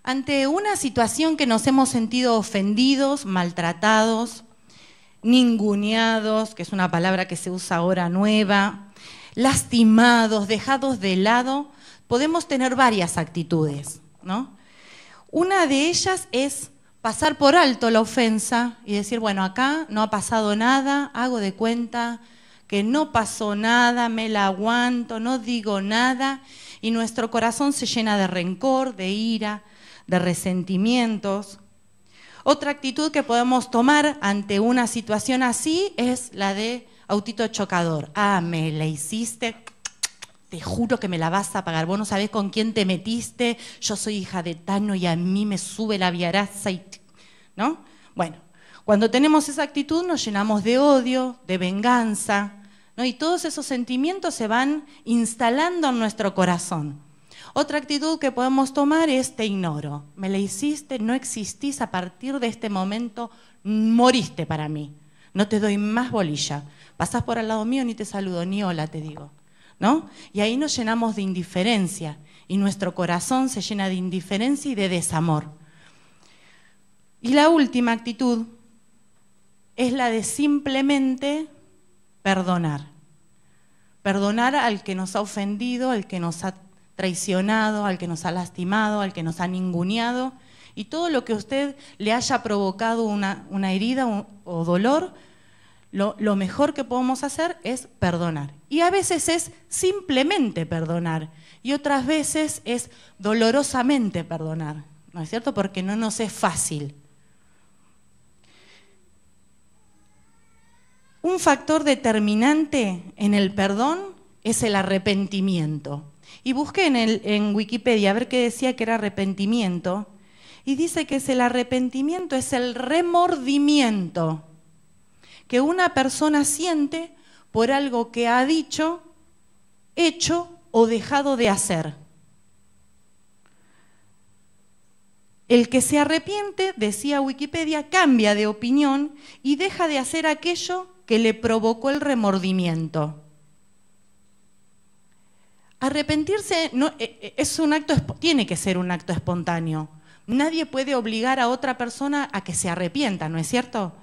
Ante una situación que nos hemos sentido ofendidos, maltratados, ninguneados, que es una palabra que se usa ahora nueva, lastimados, dejados de lado, podemos tener varias actitudes, ¿no? Una de ellas es pasar por alto la ofensa y decir, bueno, acá no ha pasado nada, hago de cuenta que no pasó nada, me la aguanto, no digo nada, y nuestro corazón se llena de rencor, de ira, de resentimientos. Otra actitud que podemos tomar ante una situación así es la de autito chocador. Ah, me la hiciste, te juro que me la vas a pagar. Vos no sabés con quién te metiste, yo soy hija de Tano y a mí me sube la viaraza, ¿no? Bueno, cuando tenemos esa actitud nos llenamos de odio, de venganza, ¿no? Y todos esos sentimientos se van instalando en nuestro corazón. Otra actitud que podemos tomar es te ignoro. Me la hiciste, no existís, a partir de este momento moriste para mí. No te doy más bolilla. Pasás por al lado mío, ni te saludo, ni hola te digo, ¿no? Y ahí nos llenamos de indiferencia y nuestro corazón se llena de indiferencia y de desamor. Y la última actitud es la de simplemente perdonar. Perdonar al que nos ha ofendido, al que nos ha traicionado, al que nos ha lastimado, al que nos ha ninguneado, y todo lo que a usted le haya provocado una herida o dolor, lo mejor que podemos hacer es perdonar. Y a veces es simplemente perdonar, y otras veces es dolorosamente perdonar, ¿no es cierto? Porque no nos es fácil. Un factor determinante en el perdón es el arrepentimiento. Y busqué en Wikipedia a ver qué decía que era arrepentimiento, y dice que el arrepentimiento es el remordimiento que una persona siente por algo que ha dicho, hecho o dejado de hacer. El que se arrepiente, decía Wikipedia, cambia de opinión y deja de hacer aquello que le provocó el remordimiento. Arrepentirse no, es un acto, tiene que ser un acto espontáneo. Nadie puede obligar a otra persona a que se arrepienta, ¿no es cierto?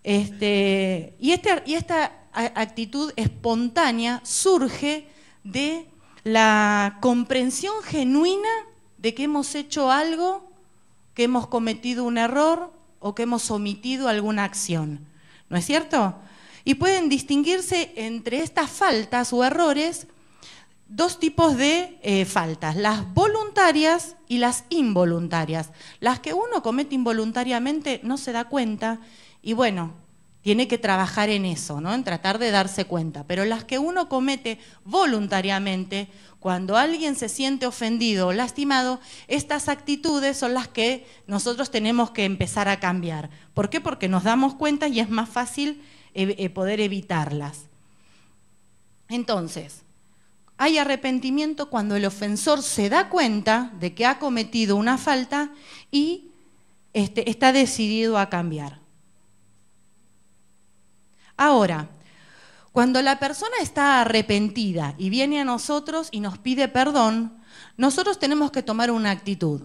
Y esta actitud espontánea surge de la comprensión genuina de que hemos hecho algo, que hemos cometido un error o que hemos omitido alguna acción, ¿no es cierto? Y pueden distinguirse entre estas faltas o errores dos tipos de faltas, las voluntarias y las involuntarias. Las que uno comete involuntariamente no se da cuenta y bueno, tiene que trabajar en eso, ¿no? En tratar de darse cuenta. Pero las que uno comete voluntariamente, cuando alguien se siente ofendido o lastimado, estas actitudes son las que nosotros tenemos que empezar a cambiar. ¿Por qué? Porque nos damos cuenta y es más fácil poder evitarlas. Entonces, hay arrepentimiento cuando el ofensor se da cuenta de que ha cometido una falta y está decidido a cambiar. Ahora, cuando la persona está arrepentida y viene a nosotros y nos pide perdón, nosotros tenemos que tomar una actitud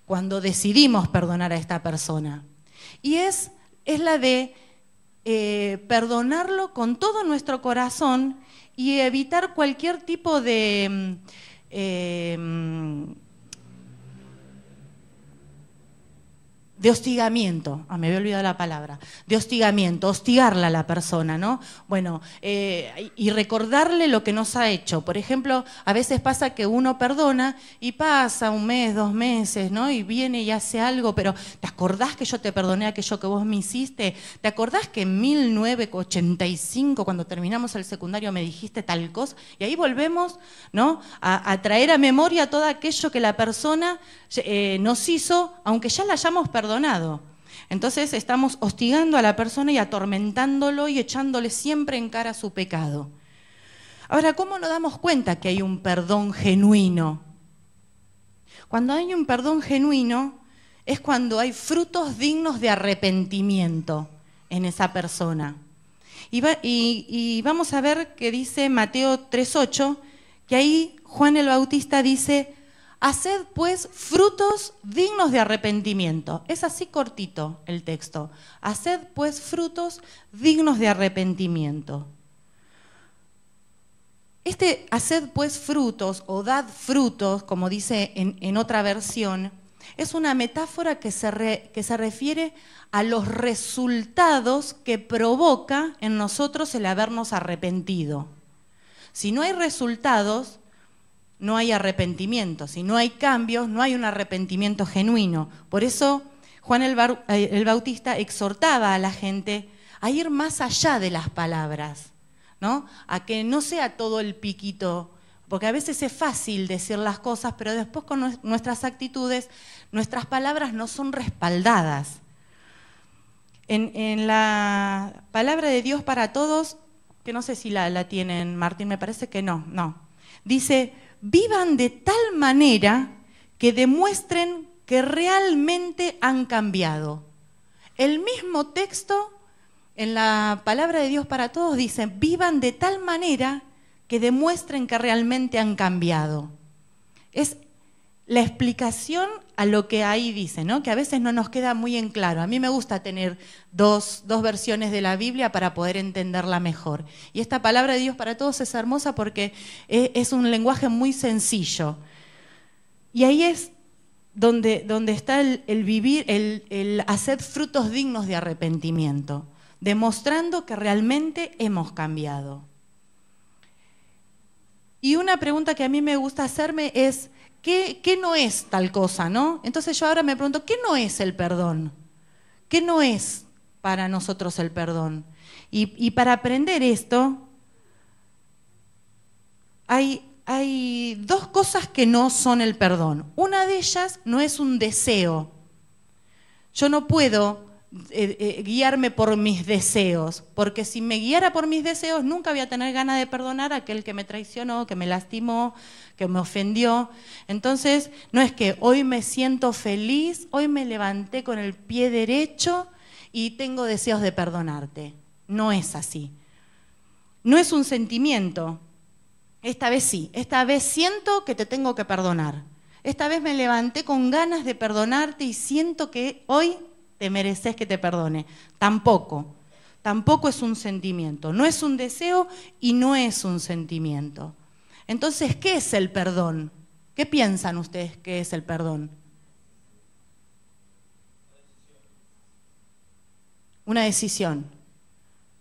cuando decidimos perdonar a esta persona. Y es la de perdonarlo con todo nuestro corazón y evitar cualquier tipo de hostigamiento, me había olvidado la palabra, de hostigamiento, hostigarla a la persona, ¿no? Bueno, y recordarle lo que nos ha hecho. Por ejemplo, a veces pasa que uno perdona y pasa un mes, 2 meses, ¿no? Y viene y hace algo, pero ¿te acordás que yo te perdoné aquello que vos me hiciste? ¿Te acordás que en 1985, cuando terminamos el secundario, me dijiste tal cosa? Y ahí volvemos, ¿no? a traer a memoria todo aquello que la persona nos hizo, aunque ya la hayamos perdonado. Entonces estamos hostigando a la persona y atormentándolo y echándole siempre en cara su pecado. Ahora, ¿cómo nos damos cuenta que hay un perdón genuino? Cuando hay un perdón genuino es cuando hay frutos dignos de arrepentimiento. en esa persona. Y vamos a ver que dice Mateo 3:8, que ahí Juan el Bautista dice: haced pues frutos dignos de arrepentimiento. Es así cortito el texto. Haced pues frutos dignos de arrepentimiento. Este haced pues frutos o dad frutos, como dice en otra versión, es una metáfora que se refiere a los resultados que provoca en nosotros el habernos arrepentido. Si no hay resultados, no hay arrepentimiento. Si no hay cambios, no hay un arrepentimiento genuino. Por eso Juan el Bautista exhortaba a la gente a ir más allá de las palabras, ¿no? A que no sea todo el piquito, porque a veces es fácil decir las cosas, pero después con nuestras actitudes, nuestras palabras no son respaldadas. En la palabra de Dios para todos, que no sé si la tienen, Martín, me parece que no. Dice: vivan de tal manera que demuestren que realmente han cambiado. El mismo texto en la palabra de Dios para todos dice: vivan de tal manera que demuestren que realmente han cambiado. Es la explicación a lo que ahí dice, ¿no? Que a veces no nos queda muy en claro. A mí me gusta tener dos versiones de la Biblia para poder entenderla mejor. Y esta palabra de Dios para todos es hermosa porque es un lenguaje muy sencillo. Y ahí es donde está el vivir, el hacer frutos dignos de arrepentimiento, demostrando que realmente hemos cambiado. Y una pregunta que a mí me gusta hacerme es: ¿qué no es tal cosa, no? Entonces yo ahora me pregunto: ¿qué no es el perdón? ¿Qué no es para nosotros el perdón? Y para aprender esto, hay dos cosas que no son el perdón. Una de ellas no es un deseo. Yo no puedo guiarme por mis deseos, porque si me guiara por mis deseos nunca voy a tener ganas de perdonar a aquel que me traicionó, que me lastimó, que me ofendió. Entonces no es que hoy me siento feliz, hoy me levanté con el pie derecho y tengo deseos de perdonarte. No es así. No es un sentimiento. Esta vez sí, esta vez siento que te tengo que perdonar. Esta vez me levanté con ganas de perdonarte y siento que hoy te mereces que te perdone. Tampoco es un sentimiento, no es un deseo y no es un sentimiento. Entonces, ¿qué es el perdón? ¿Qué piensan ustedes que es el perdón? Una decisión.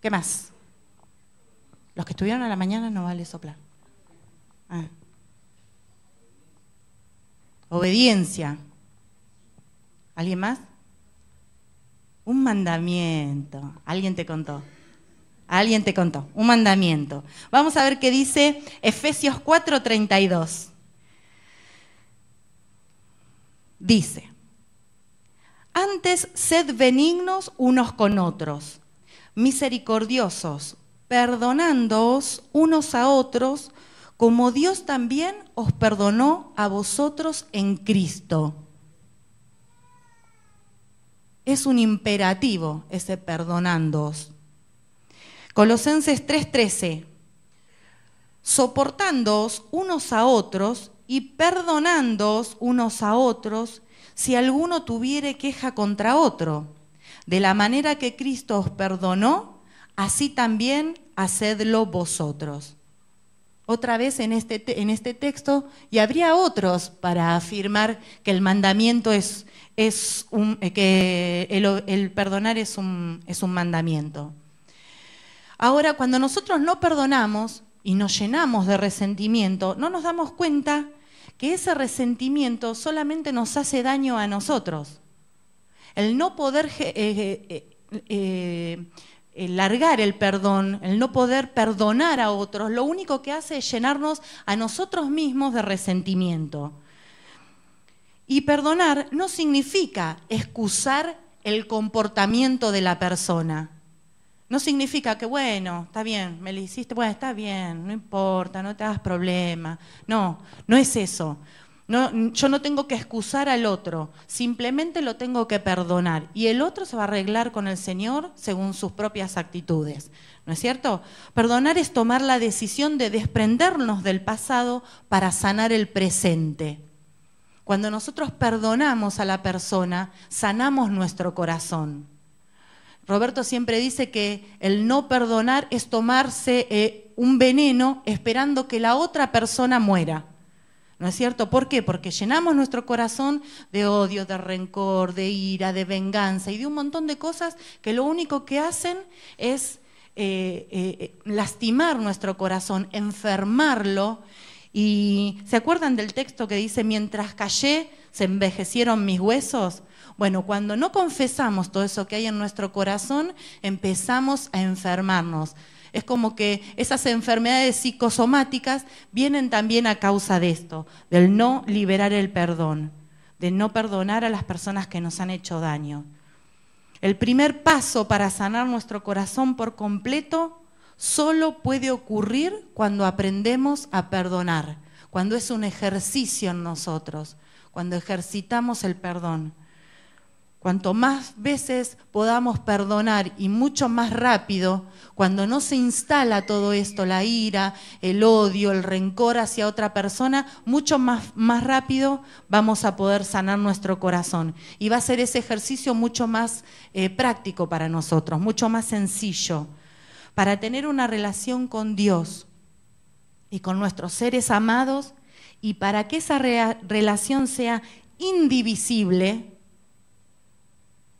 ¿Qué más? Los que estuvieron a la mañana no vale soplar. Obediencia. ¿Alguien más? Un mandamiento. Alguien te contó. Un mandamiento. Vamos a ver qué dice Efesios 4:32. Dice: antes sed benignos unos con otros, misericordiosos, perdonándoos unos a otros, como Dios también os perdonó a vosotros en Cristo. Es un imperativo ese perdonándoos. Colosenses 3:13. Soportándoos unos a otros y perdonándoos unos a otros si alguno tuviere queja contra otro. De la manera que Cristo os perdonó, así también hacedlo vosotros. Otra vez en este texto, y habría otros para afirmar que el mandamiento que el perdonar es un mandamiento. Ahora, cuando nosotros no perdonamos y nos llenamos de resentimiento, no nos damos cuenta que ese resentimiento solamente nos hace daño a nosotros. El no poder largar el perdón, el no poder perdonar a otros, lo único que hace es llenarnos a nosotros mismos de resentimiento. Y perdonar no significa excusar el comportamiento de la persona. No significa que, bueno, está bien, me lo hiciste, bueno, está bien, no importa, no te hagas problema. No es eso. No, yo no tengo que excusar al otro, simplemente lo tengo que perdonar. Y el otro se va a arreglar con el Señor según sus propias actitudes, ¿no es cierto? Perdonar es tomar la decisión de desprendernos del pasado para sanar el presente. Cuando nosotros perdonamos a la persona, sanamos nuestro corazón. Roberto siempre dice que el no perdonar es tomarse un veneno esperando que la otra persona muera. ¿No es cierto? ¿Por qué? Porque llenamos nuestro corazón de odio, de rencor, de ira, de venganza y de un montón de cosas que lo único que hacen es lastimar nuestro corazón, enfermarlo. ¿Y se acuerdan del texto que dice, mientras callé, se envejecieron mis huesos? Bueno, cuando no confesamos todo eso que hay en nuestro corazón, empezamos a enfermarnos. Es como que esas enfermedades psicosomáticas vienen también a causa de esto, del no liberar el perdón, de no perdonar a las personas que nos han hecho daño. El primer paso para sanar nuestro corazón por completo solo puede ocurrir cuando aprendemos a perdonar, cuando es un ejercicio en nosotros, cuando ejercitamos el perdón. Cuanto más veces podamos perdonar y mucho más rápido, cuando no se instala todo esto, la ira, el odio, el rencor hacia otra persona, mucho más rápido vamos a poder sanar nuestro corazón. Y va a ser ese ejercicio mucho más práctico para nosotros, mucho más sencillo. Para tener una relación con Dios y con nuestros seres amados, y para que esa relación sea indivisible,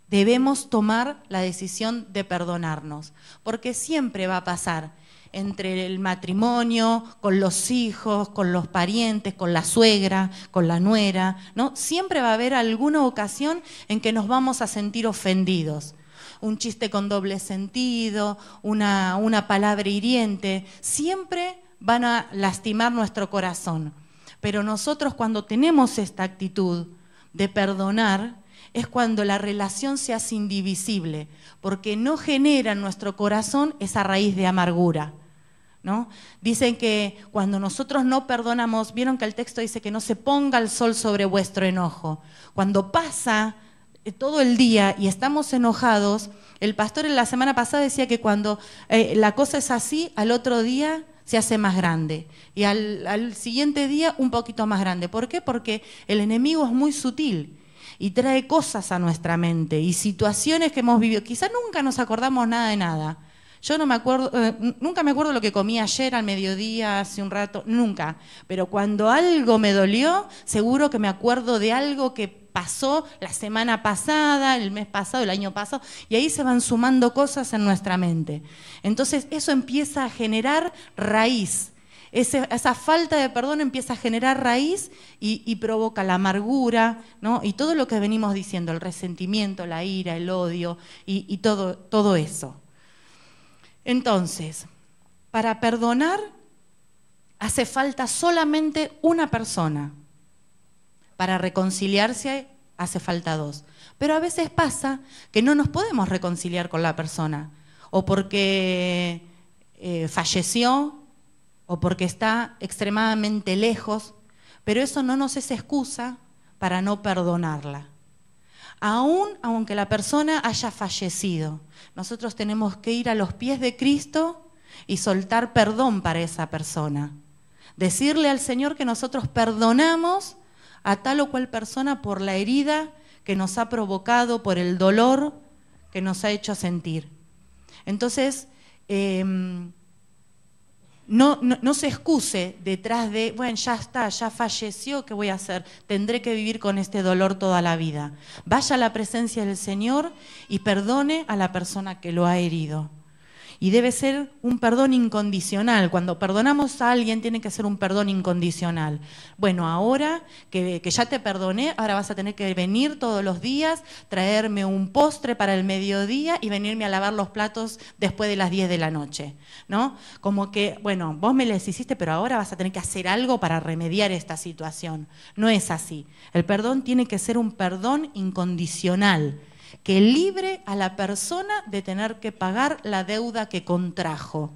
debemos tomar la decisión de perdonarnos, porque siempre va a pasar entre el matrimonio, con los hijos, con los parientes, con la suegra, con la nuera, ¿no? Siempre va a haber alguna ocasión en que nos vamos a sentir ofendidos. Un chiste con doble sentido, una palabra hiriente, siempre van a lastimar nuestro corazón. Pero nosotros cuando tenemos esta actitud de perdonar, es cuando la relación se hace indivisible, porque no genera en nuestro corazón esa raíz de amargura, ¿no? Dicen que cuando nosotros no perdonamos, vieron que el texto dice que no se ponga el sol sobre vuestro enojo. Cuando pasa todo el día y estamos enojados, el pastor en la semana pasada decía que cuando la cosa es así, al otro día se hace más grande y al siguiente día un poquito más grande. ¿Por qué? Porque el enemigo es muy sutil y trae cosas a nuestra mente y situaciones que hemos vivido. Quizá nunca nos acordamos nada de nada. Yo no me acuerdo, nunca me acuerdo lo que comí ayer al mediodía, hace un rato, nunca. Pero cuando algo me dolió, seguro que me acuerdo de algo que pasó la semana pasada, el mes pasado, el año pasado, y ahí se van sumando cosas en nuestra mente. Entonces eso empieza a generar raíz. Esa falta de perdón empieza a generar raíz y provoca la amargura, ¿no? Y todo lo que venimos diciendo, el resentimiento, la ira, el odio y todo eso. Entonces, para perdonar hace falta solamente una persona. Para reconciliarse hace falta dos. Pero a veces pasa que no nos podemos reconciliar con la persona, o porque falleció, o porque está extremadamente lejos, pero eso no nos es excusa para no perdonarla. Aunque la persona haya fallecido, nosotros tenemos que ir a los pies de Cristo y soltar perdón para esa persona. Decirle al Señor que nosotros perdonamos a tal o cual persona por la herida que nos ha provocado, por el dolor que nos ha hecho sentir. Entonces, no se excuse detrás de, bueno, ya está, ya falleció, ¿qué voy a hacer? Tendré que vivir con este dolor toda la vida. Vaya a la presencia del Señor y perdone a la persona que lo ha herido. Y debe ser un perdón incondicional. Cuando perdonamos a alguien tiene que ser un perdón incondicional. Bueno, ahora que ya te perdoné, ahora vas a tener que venir todos los días, traerme un postre para el mediodía y venirme a lavar los platos después de las 10 de la noche, ¿no? Como que, bueno, vos me les hiciste, pero ahora vas a tener que hacer algo para remediar esta situación. No es así. El perdón tiene que ser un perdón incondicional, que libre a la persona de tener que pagar la deuda que contrajo.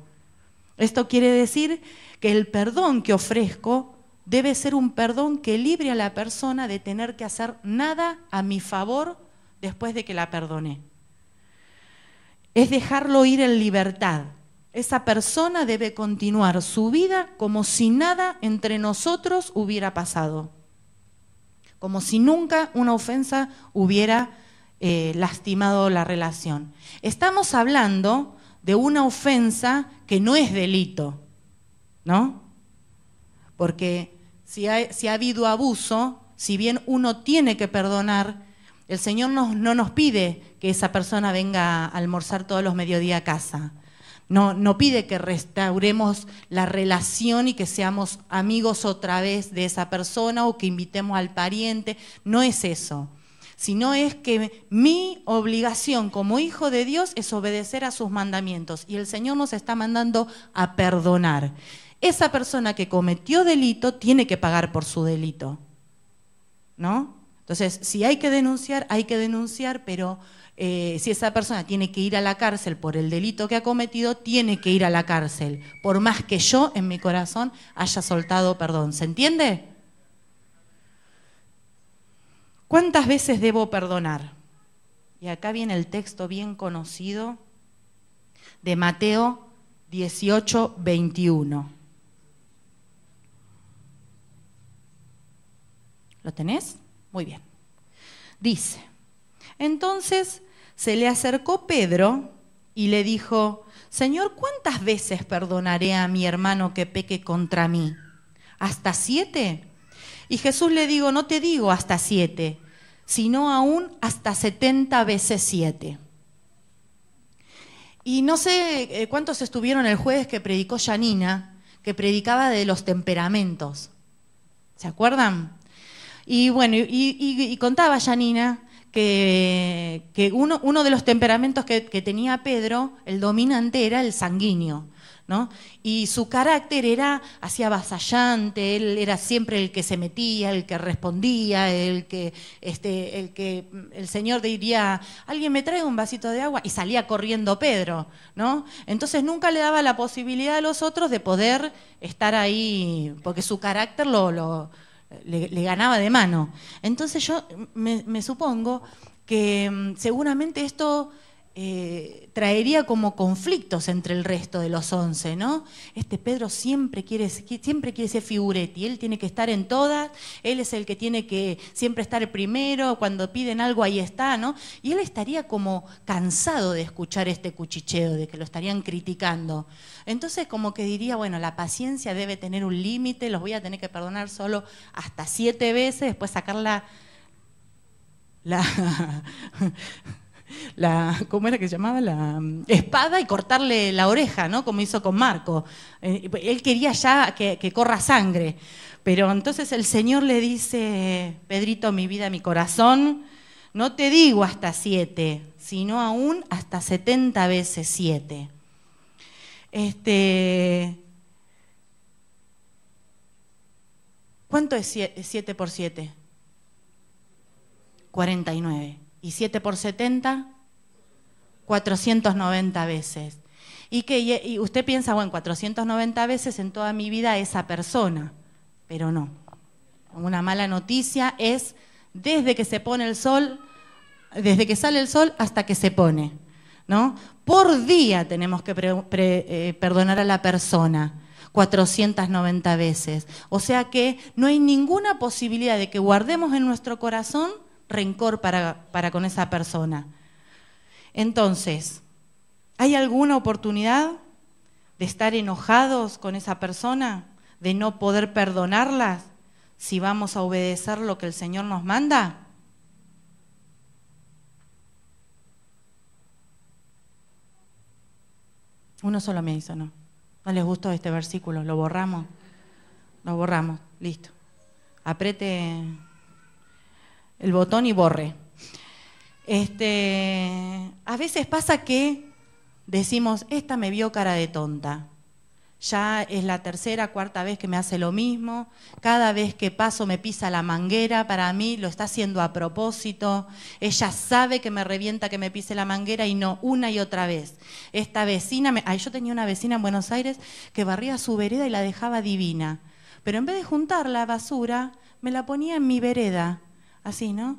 Esto quiere decir que el perdón que ofrezco debe ser un perdón que libre a la persona de tener que hacer nada a mi favor después de que la perdoné. Es dejarlo ir en libertad. Esa persona debe continuar su vida como si nada entre nosotros hubiera pasado. Como si nunca una ofensa hubiera lastimado la relación. Estamos hablando de una ofensa que no es delito, ¿no? Porque si ha habido abuso, si bien uno tiene que perdonar, el Señor no nos pide que esa persona venga a almorzar todos los mediodías a casa. No pide que restauremos la relación y que seamos amigos otra vez de esa persona o que invitemos al pariente. No es eso. Sino es que mi obligación como hijo de Dios es obedecer a sus mandamientos. Y el Señor nos está mandando a perdonar. Esa persona que cometió delito tiene que pagar por su delito, ¿no? Entonces, si hay que denunciar, pero si esa persona tiene que ir a la cárcel por el delito que ha cometido, tiene que ir a la cárcel, por más que yo en mi corazón haya soltado perdón. ¿Se entiende? ¿Cuántas veces debo perdonar? Y acá viene el texto bien conocido de Mateo 18, 21. ¿Lo tenés? Muy bien. Dice, entonces se le acercó Pedro y le dijo, Señor, ¿cuántas veces perdonaré a mi hermano que peque contra mí? ¿Hasta 7? Y Jesús le dijo, no te digo hasta 7, sino aún hasta 70 veces 7. Y no sé cuántos estuvieron el jueves que predicó Janina, que predicaba de los temperamentos. ¿Se acuerdan? Y bueno, y contaba Janina que uno de los temperamentos que tenía Pedro, el dominante, era el sanguíneo, ¿no? Y su carácter era así avasallante, él era siempre el que se metía, el que respondía, el que el Señor diría, alguien me trae un vasito de agua, y salía corriendo Pedro, ¿no? Entonces nunca le daba la posibilidad a los otros de poder estar ahí, porque su carácter le ganaba de mano. Entonces yo me supongo que seguramente esto traería como conflictos entre el resto de los 11, ¿no? Pedro siempre quiere ser figuretti, él tiene que estar en todas, él es el que tiene que siempre estar el primero, cuando piden algo ahí está, ¿no? Y él estaría como cansado de escuchar este cuchicheo, de que lo estarían criticando. Entonces como que diría, bueno, la paciencia debe tener un límite, los voy a tener que perdonar solo hasta 7 veces, después sacar ¿cómo era que se llamaba? La espada y cortarle la oreja, ¿no? Como hizo con Marco. Él quería ya que corra sangre. Pero entonces el Señor le dice, Pedrito, mi vida, mi corazón, no te digo hasta 7, sino aún hasta 70 veces 7. ¿Cuánto es 7 por 7? 49. ¿Y 7 por 70? 490 veces. Y usted piensa, bueno, 490 veces en toda mi vida esa persona, pero no. Una mala noticia es desde que se pone el sol, desde que sale el sol hasta que se pone, ¿no? Por día tenemos que perdonar a la persona 490 veces. O sea que no hay ninguna posibilidad de que guardemos en nuestro corazón rencor para con esa persona. Entonces, ¿hay alguna oportunidad de estar enojados con esa persona, de no poder perdonarlas si vamos a obedecer lo que el Señor nos manda? Uno solo me hizo, ¿no? ¿No les gustó este versículo? ¿Lo borramos? Lo borramos, listo. Apriete el botón y borre. A veces pasa que decimos, esta me vio cara de tonta. Ya es la tercera, cuarta vez que me hace lo mismo. Cada vez que paso me pisa la manguera. Para mí lo está haciendo a propósito. Ella sabe que me revienta que me pise la manguera y no una y otra vez. Esta vecina, yo tenía una vecina en Buenos Aires que barría su vereda y la dejaba divina. Pero en vez de juntar la basura, me la ponía en mi vereda, así, ¿no?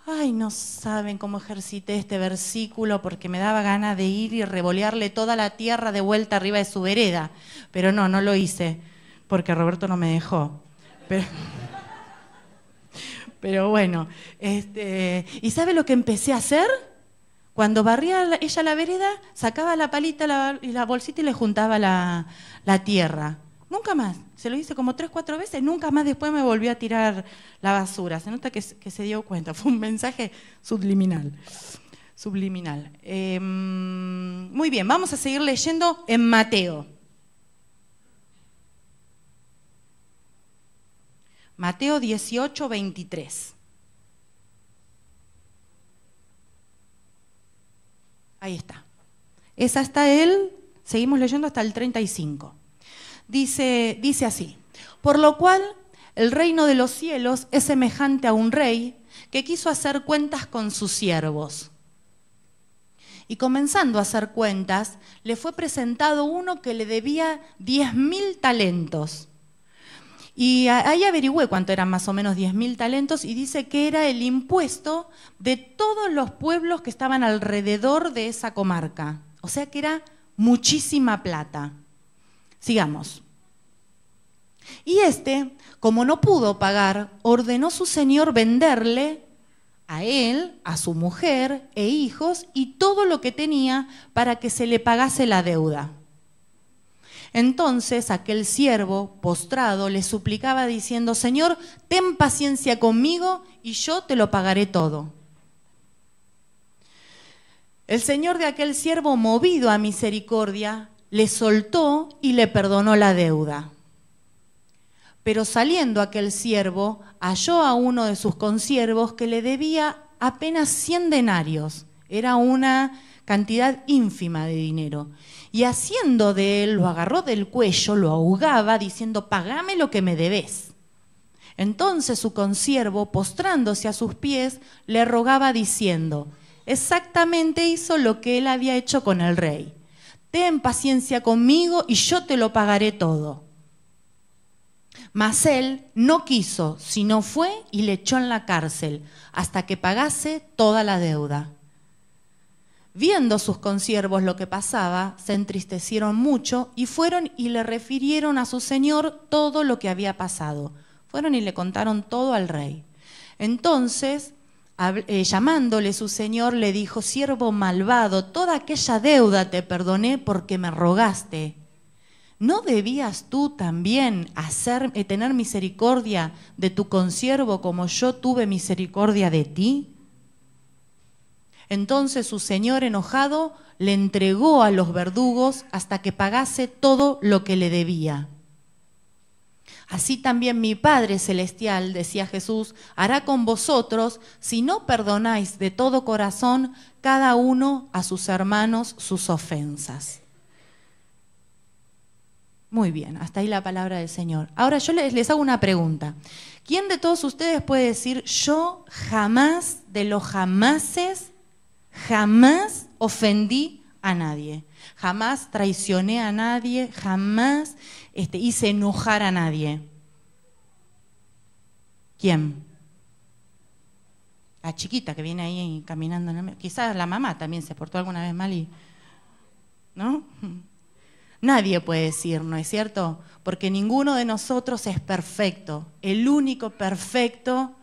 Ay, no saben cómo ejercité este versículo porque me daba ganas de ir y revolearle toda la tierra de vuelta arriba de su vereda. Pero no lo hice, porque Roberto no me dejó. Pero bueno, ¿y sabe lo que empecé a hacer? Cuando barría ella la vereda, sacaba la palita y la bolsita y le juntaba la tierra. Nunca más. Se lo hice como 3, 4 veces, nunca más después me volvió a tirar la basura. Se nota que se dio cuenta. Fue un mensaje subliminal. Muy bien, vamos a seguir leyendo en Mateo. Mateo 18, 23. Ahí está. Es hasta seguimos leyendo hasta el 35. Dice así: por lo cual el reino de los cielos es semejante a un rey que quiso hacer cuentas con sus siervos. Y comenzando a hacer cuentas, le fue presentado uno que le debía 10.000 talentos. Y ahí averigüé cuánto eran más o menos 10.000 talentos y dice que era el impuesto de todos los pueblos que estaban alrededor de esa comarca. O sea que era muchísima plata. Sigamos. Y como no pudo pagar, ordenó su señor venderle a él, a su mujer e hijos y todo lo que tenía para que se le pagase la deuda. Entonces aquel siervo, postrado, le suplicaba diciendo: Señor, ten paciencia conmigo y yo te lo pagaré todo. El señor de aquel siervo, movido a misericordia, le soltó y le perdonó la deuda. Pero saliendo aquel siervo, halló a uno de sus consiervos que le debía apenas 100 denarios. Era una cantidad ínfima de dinero. Y haciendo de él, lo agarró del cuello, lo ahogaba, diciendo: pagame lo que me debes. Entonces su consiervo, postrándose a sus pies, le rogaba diciendo: exactamente hizo lo que él había hecho con el rey. Ten paciencia conmigo y yo te lo pagaré todo. Mas él no quiso, sino fue y le echó en la cárcel hasta que pagase toda la deuda. Viendo sus consiervos lo que pasaba, se entristecieron mucho y fueron y le refirieron a su señor todo lo que había pasado. Fueron y le contaron todo al rey. Entonces, llamándole su señor, le dijo: siervo malvado, toda aquella deuda te perdoné porque me rogaste. ¿No debías tú también tener misericordia de tu consiervo como yo tuve misericordia de ti? Entonces su señor, enojado, le entregó a los verdugos hasta que pagase todo lo que le debía. Así también mi Padre Celestial, decía Jesús, hará con vosotros si no perdonáis de todo corazón cada uno a sus hermanos sus ofensas. Muy bien, hasta ahí la palabra del Señor. Ahora yo les hago una pregunta. ¿Quién de todos ustedes puede decir: yo jamás, de los jamases, jamás ofendí a nadie, jamás traicioné a nadie, jamás hice enojar a nadie? ¿Quién? La chiquita que viene ahí caminando. Quizás la mamá también se portó alguna vez mal ¿no? Nadie puede decir, ¿no es cierto? Porque ninguno de nosotros es perfecto. El único perfecto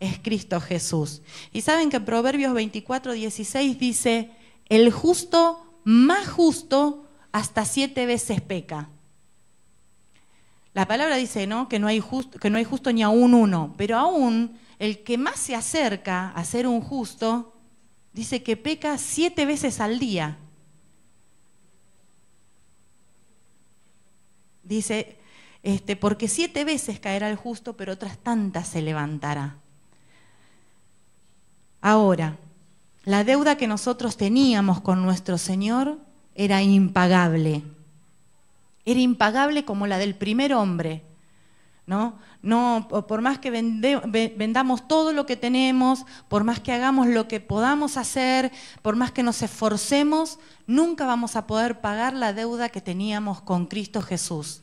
es Cristo Jesús. Y saben que Proverbios 24, 16 dice: el justo, más justo, hasta 7 veces peca. La palabra dice, ¿no?, que no hay justo ni aún uno, pero aún el que más se acerca a ser un justo, dice que peca 7 veces al día. Dice, porque 7 veces caerá el justo, pero otras tantas se levantará. Ahora, la deuda que nosotros teníamos con nuestro Señor era impagable. Era impagable como la del primer hombre, ¿no? No, por más que vendamos todo lo que tenemos, por más que hagamos lo que podamos hacer, por más que nos esforcemos, nunca vamos a poder pagar la deuda que teníamos con Cristo Jesús.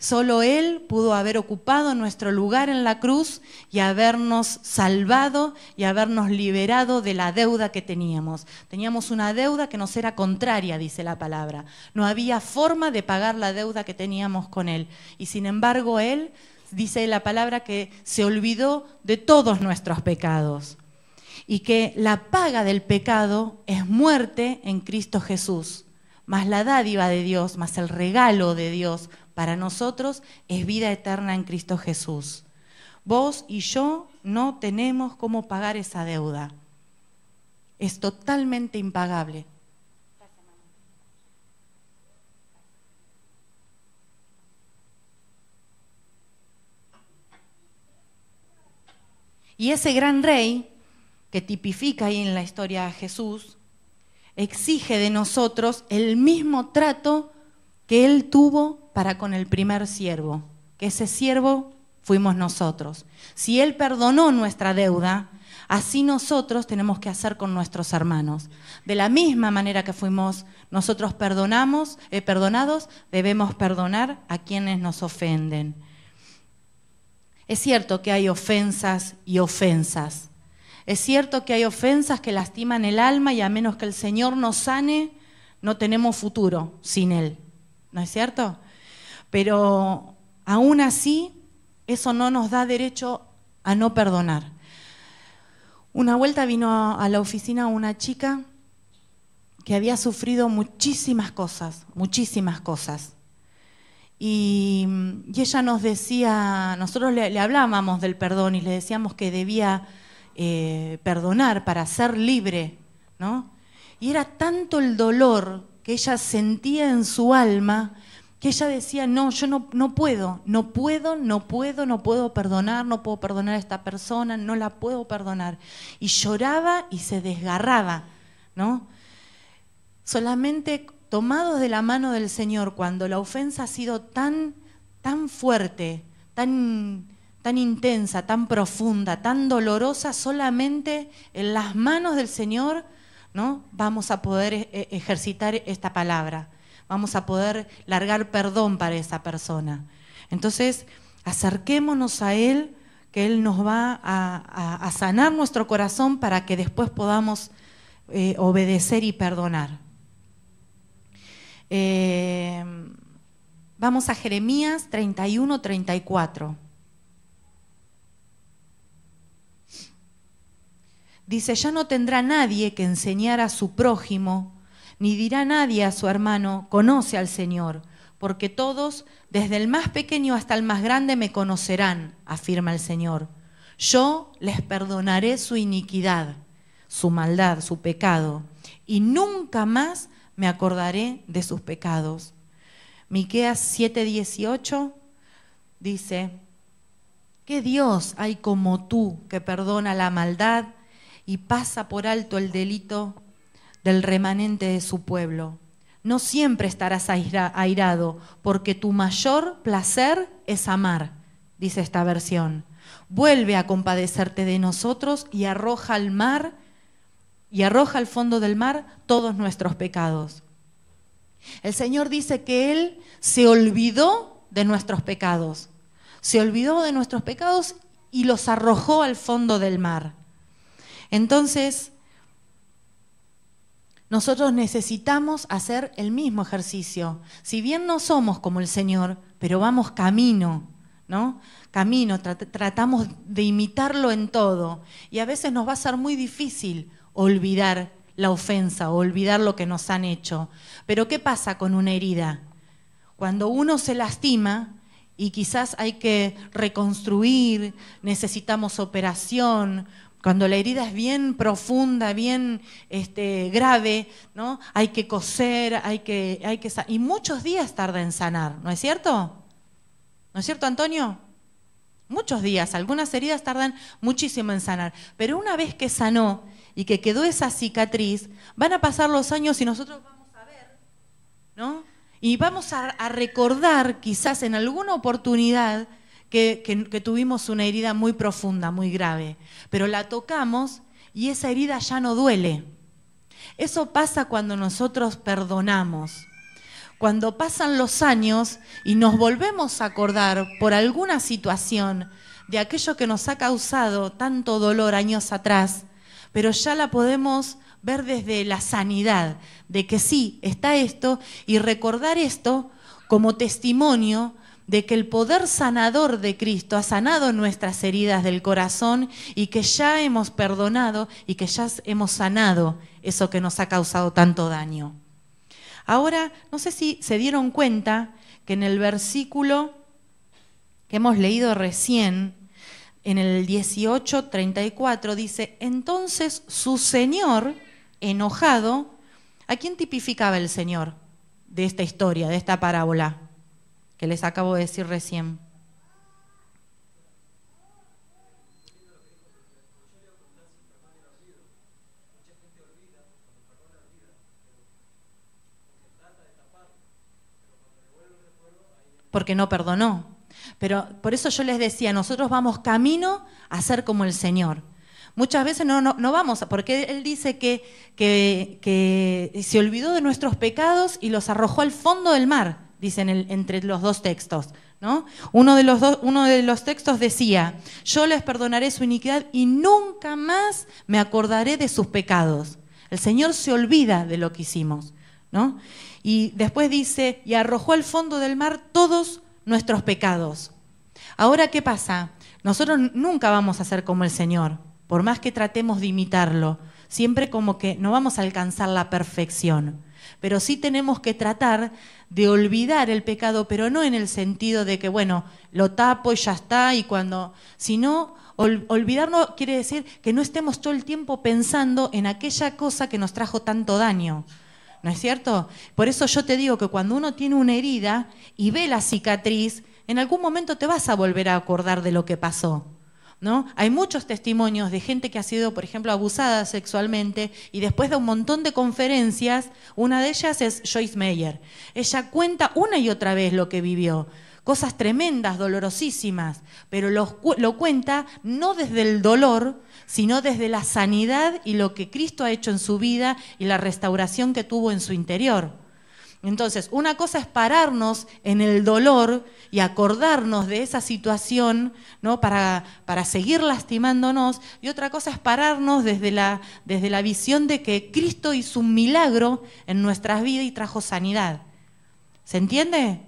Solo Él pudo haber ocupado nuestro lugar en la cruz y habernos salvado y habernos liberado de la deuda que teníamos. Teníamos una deuda que nos era contraria, dice la palabra. No había forma de pagar la deuda que teníamos con Él. Y sin embargo, Él, dice la palabra, que se olvidó de todos nuestros pecados. Y que la paga del pecado es muerte en Cristo Jesús. Más la dádiva de Dios, más el regalo de Dios para nosotros es vida eterna en Cristo Jesús. Vos y yo no tenemos cómo pagar esa deuda. Es totalmente impagable. Y ese gran rey, que tipifica ahí en la historia a Jesús, exige de nosotros el mismo trato que Él tuvo para con el primer siervo, que ese siervo fuimos nosotros. Si Él perdonó nuestra deuda, así nosotros tenemos que hacer con nuestros hermanos. De la misma manera que fuimos nosotros perdonados, debemos perdonar a quienes nos ofenden. Es cierto que hay ofensas y ofensas. Es cierto que hay ofensas que lastiman el alma y a menos que el Señor nos sane, no tenemos futuro sin Él. ¿No es cierto? Pero aún así, eso no nos da derecho a no perdonar. Una vuelta vino a la oficina una chica que había sufrido muchísimas cosas. Y ella nos decía, nosotros le hablábamos del perdón y le decíamos que debía perdonar para ser libre, ¿no? Y era tanto el dolor que ella sentía en su alma que ella decía, no, yo no puedo perdonar, no puedo perdonar a esta persona, no la puedo perdonar. Y lloraba y se desgarraba, ¿no? Solamente tomados de la mano del Señor, cuando la ofensa ha sido tan fuerte, tan intensa, tan profunda, tan dolorosa, solamente en las manos del Señor, ¿no? Vamos a poder ejercitar esta palabra, vamos a poder largar perdón para esa persona. Entonces, acerquémonos a Él, que Él nos va a sanar nuestro corazón para que después podamos obedecer y perdonar. Vamos a Jeremías 31-34. Dice, ya no tendrá nadie que enseñar a su prójimo, ni dirá nadie a su hermano, conoce al Señor, porque todos, desde el más pequeño hasta el más grande, me conocerán, afirma el Señor. Yo les perdonaré su iniquidad, su maldad, su pecado, y nunca más me acordaré de sus pecados. Miqueas 7:18 dice, ¿qué Dios hay como tú que perdona la maldad y pasa por alto el delito del remanente de su pueblo? No siempre estarás airado, porque tu mayor placer es amar, dice esta versión. Vuelve a compadecerte de nosotros y arroja al mar, y arroja al fondo del mar todos nuestros pecados. El Señor dice que Él se olvidó de nuestros pecados. Se olvidó de nuestros pecados y los arrojó al fondo del mar. Entonces, nosotros necesitamos hacer el mismo ejercicio. Si bien no somos como el Señor, pero vamos camino, ¿no? Camino, tratamos de imitarlo en todo. Y a veces nos va a ser muy difícil olvidar la ofensa o olvidar lo que nos han hecho. Pero ¿qué pasa con una herida? Cuando uno se lastima y quizás hay que reconstruir, necesitamos operación. Cuando la herida es bien profunda, bien grave, ¿no? Hay que coser, y muchos días tarda en sanar, ¿no es cierto? ¿No es cierto, Antonio? Muchos días, algunas heridas tardan muchísimo en sanar, pero una vez que sanó y que quedó esa cicatriz, van a pasar los años y nosotros vamos a ver, ¿no? Y vamos a recordar quizás en alguna oportunidad que tuvimos una herida muy profunda, muy grave, pero la tocamos y esa herida ya no duele. Eso pasa cuando nosotros perdonamos. cuando pasan los años y nos volvemos a acordar por alguna situación de aquello que nos ha causado tanto dolor años atrás, pero ya la podemos ver desde la sanidad, de que sí, está esto, y recordar esto como testimonio de que el poder sanador de Cristo ha sanado nuestras heridas del corazón y que ya hemos perdonado y que ya hemos sanado eso que nos ha causado tanto daño. Ahora, no sé si se dieron cuenta que en el versículo que hemos leído recién, en el 18:34, dice, entonces su señor, enojado, ¿a quién tipificaba el Señor de esta historia, de esta parábola que les acabo de decir recién? Porque no perdonó. Pero por eso yo les decía, nosotros vamos camino a ser como el Señor. Muchas veces no vamos, porque Él dice que se olvidó de nuestros pecados y los arrojó al fondo del mar, dicen entre los dos textos, ¿no? Uno de los textos decía, yo les perdonaré su iniquidad y nunca más me acordaré de sus pecados. El Señor se olvida de lo que hicimos, ¿no? Y después dice, y arrojó al fondo del mar todos nuestros pecados. Ahora, ¿qué pasa? Nosotros nunca vamos a ser como el Señor, por más que tratemos de imitarlo, siempre como que no vamos a alcanzar la perfección. Pero sí tenemos que tratar de olvidar el pecado, pero no en el sentido de que, bueno, lo tapo y ya está, sino olvidar no quiere decir que no estemos todo el tiempo pensando en aquella cosa que nos trajo tanto daño. ¿No es cierto? Por eso yo te digo que cuando uno tiene una herida y ve la cicatriz, en algún momento te vas a volver a acordar de lo que pasó, ¿no? Hay muchos testimonios de gente que ha sido, por ejemplo, abusada sexualmente y después de un montón de conferencias, una de ellas es Joyce Meyer. Ella cuenta una y otra vez lo que vivió. Cosas tremendas, dolorosísimas, pero lo cuenta no desde el dolor, sino desde la sanidad y lo que Cristo ha hecho en su vida y la restauración que tuvo en su interior. Entonces, una cosa es pararnos en el dolor y acordarnos de esa situación, ¿no? para seguir lastimándonos, y otra cosa es pararnos desde la visión de que Cristo hizo un milagro en nuestras vidas y trajo sanidad. ¿Se entiende?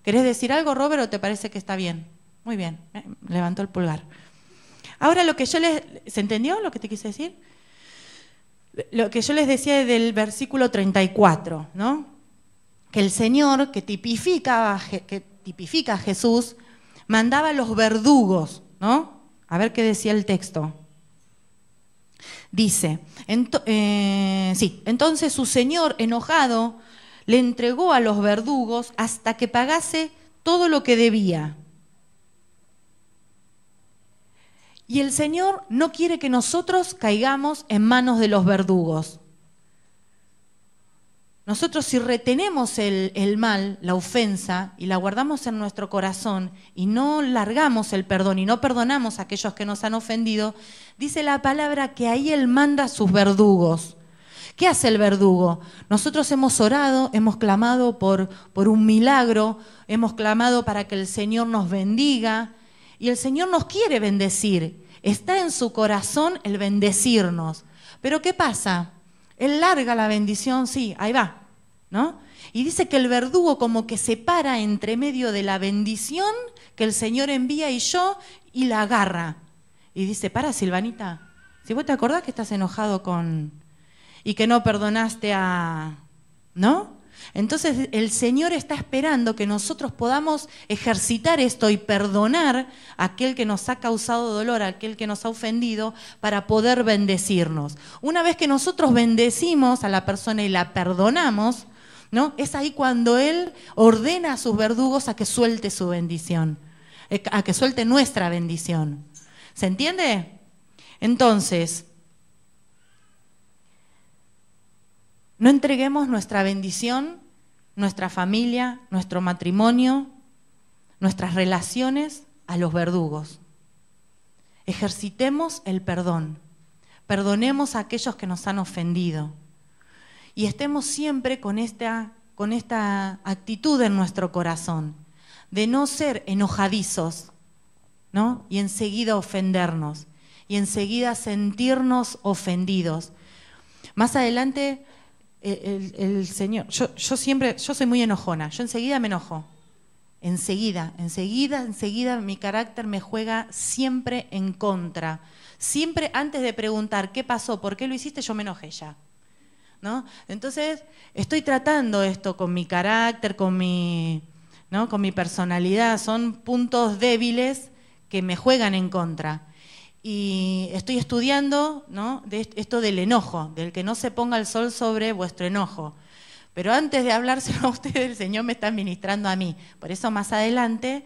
¿Querés decir algo, Robert, o te parece que está bien? Muy bien, levantó el pulgar. Ahora ¿se entendió lo que te quise decir? Lo que yo les decía del versículo 34, ¿no? Que el Señor, que tipifica a Jesús, mandaba a los verdugos, ¿no? A ver qué decía el texto. Dice, entonces su Señor, enojado, le entregó a los verdugos hasta que pagase todo lo que debía. Y el Señor no quiere que nosotros caigamos en manos de los verdugos. Nosotros si retenemos el mal, la ofensa, y la guardamos en nuestro corazón, y no largamos el perdón, y no perdonamos a aquellos que nos han ofendido, dice la palabra que ahí Él manda a sus verdugos. ¿Qué hace el verdugo? Nosotros hemos orado, hemos clamado por un milagro, hemos clamado para que el Señor nos bendiga, y el Señor nos quiere bendecir. Está en su corazón el bendecirnos. Pero ¿qué pasa? Él larga la bendición, sí, ahí va, ¿no? Y dice que el verdugo como que se para entre medio de la bendición que el Señor envía y la agarra. Y dice, para, Silvanita, si vos te acordás que estás enojado y que no perdonaste ¿no? Entonces el Señor está esperando que nosotros podamos ejercitar esto y perdonar a aquel que nos ha causado dolor, a aquel que nos ha ofendido, para poder bendecirnos. Una vez que nosotros bendecimos a la persona y la perdonamos, ¿no? Es ahí cuando Él ordena a sus verdugos a que suelte su bendición, a que suelte nuestra bendición. ¿Se entiende? Entonces, no entreguemos nuestra bendición, nuestra familia, nuestro matrimonio, nuestras relaciones a los verdugos. Ejercitemos el perdón. Perdonemos a aquellos que nos han ofendido. Y estemos siempre con esta con esta actitud en nuestro corazón, de no ser enojadizos, ¿no? Y enseguida ofendernos, y enseguida sentirnos ofendidos. Más adelante, el Señor, yo soy muy enojona, yo enseguida me enojo. Enseguida mi carácter me juega siempre en contra. Siempre antes de preguntar qué pasó, por qué lo hiciste, yo me enojé ya, ¿no? Entonces, estoy tratando esto con mi carácter, con mi personalidad. Son puntos débiles que me juegan en contra. Y estoy estudiando, ¿no?, de esto del enojo, del que no se ponga el sol sobre vuestro enojo. Pero antes de hablárselo a ustedes, el Señor me está ministrando a mí. Por eso más adelante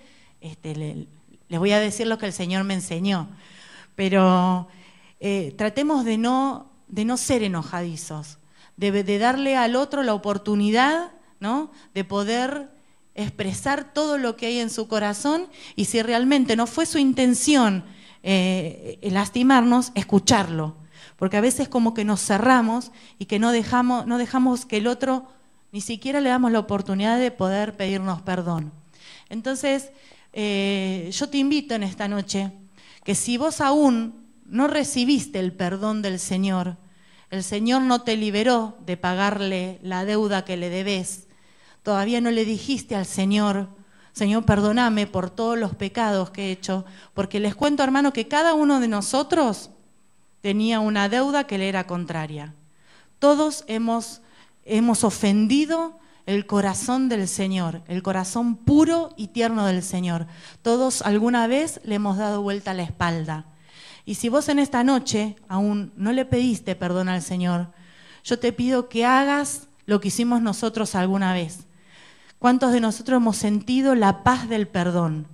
les voy a decir lo que el Señor me enseñó. Pero tratemos de no ser enojadizos, de darle al otro la oportunidad, ¿no?, de poder expresar todo lo que hay en su corazón, y si realmente no fue su intención lastimarnos, escucharlo. Porque a veces como que nos cerramos y que no dejamos que el otro, ni siquiera le damos la oportunidad de poder pedirnos perdón. Entonces, yo te invito en esta noche que si vos aún no recibiste el perdón del Señor, el Señor no te liberó de pagarle la deuda que le debes, todavía no le dijiste al Señor: Señor, perdóname por todos los pecados que he hecho, porque les cuento, hermano, que cada uno de nosotros tenía una deuda que le era contraria. Todos hemos ofendido el corazón del Señor, el corazón puro y tierno del Señor. Todos alguna vez le hemos dado vuelta a la espalda. Y si vos en esta noche aún no le pediste perdón al Señor, yo te pido que hagas lo que hicimos nosotros alguna vez. ¿Cuántos de nosotros hemos sentido la paz del perdón,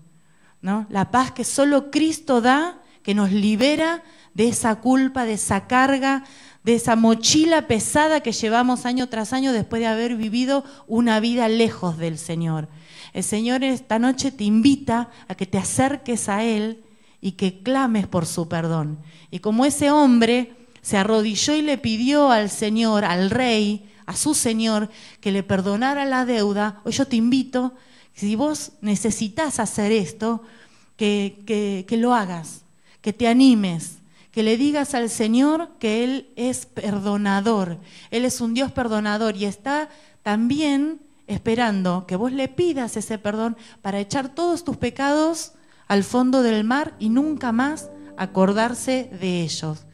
¿no? La paz que solo Cristo da, que nos libera de esa culpa, de esa carga, de esa mochila pesada que llevamos año tras año después de haber vivido una vida lejos del Señor. El Señor esta noche te invita a que te acerques a Él y que clames por su perdón. Y como ese hombre se arrodilló y le pidió al Señor, al Rey, a su Señor, que le perdonara la deuda, hoy yo te invito, si vos necesitas hacer esto, que lo hagas, que te animes, que le digas al Señor que Él es perdonador. Él es un Dios perdonador y está también esperando que vos le pidas ese perdón para echar todos tus pecados al fondo del mar y nunca más acordarse de ellos.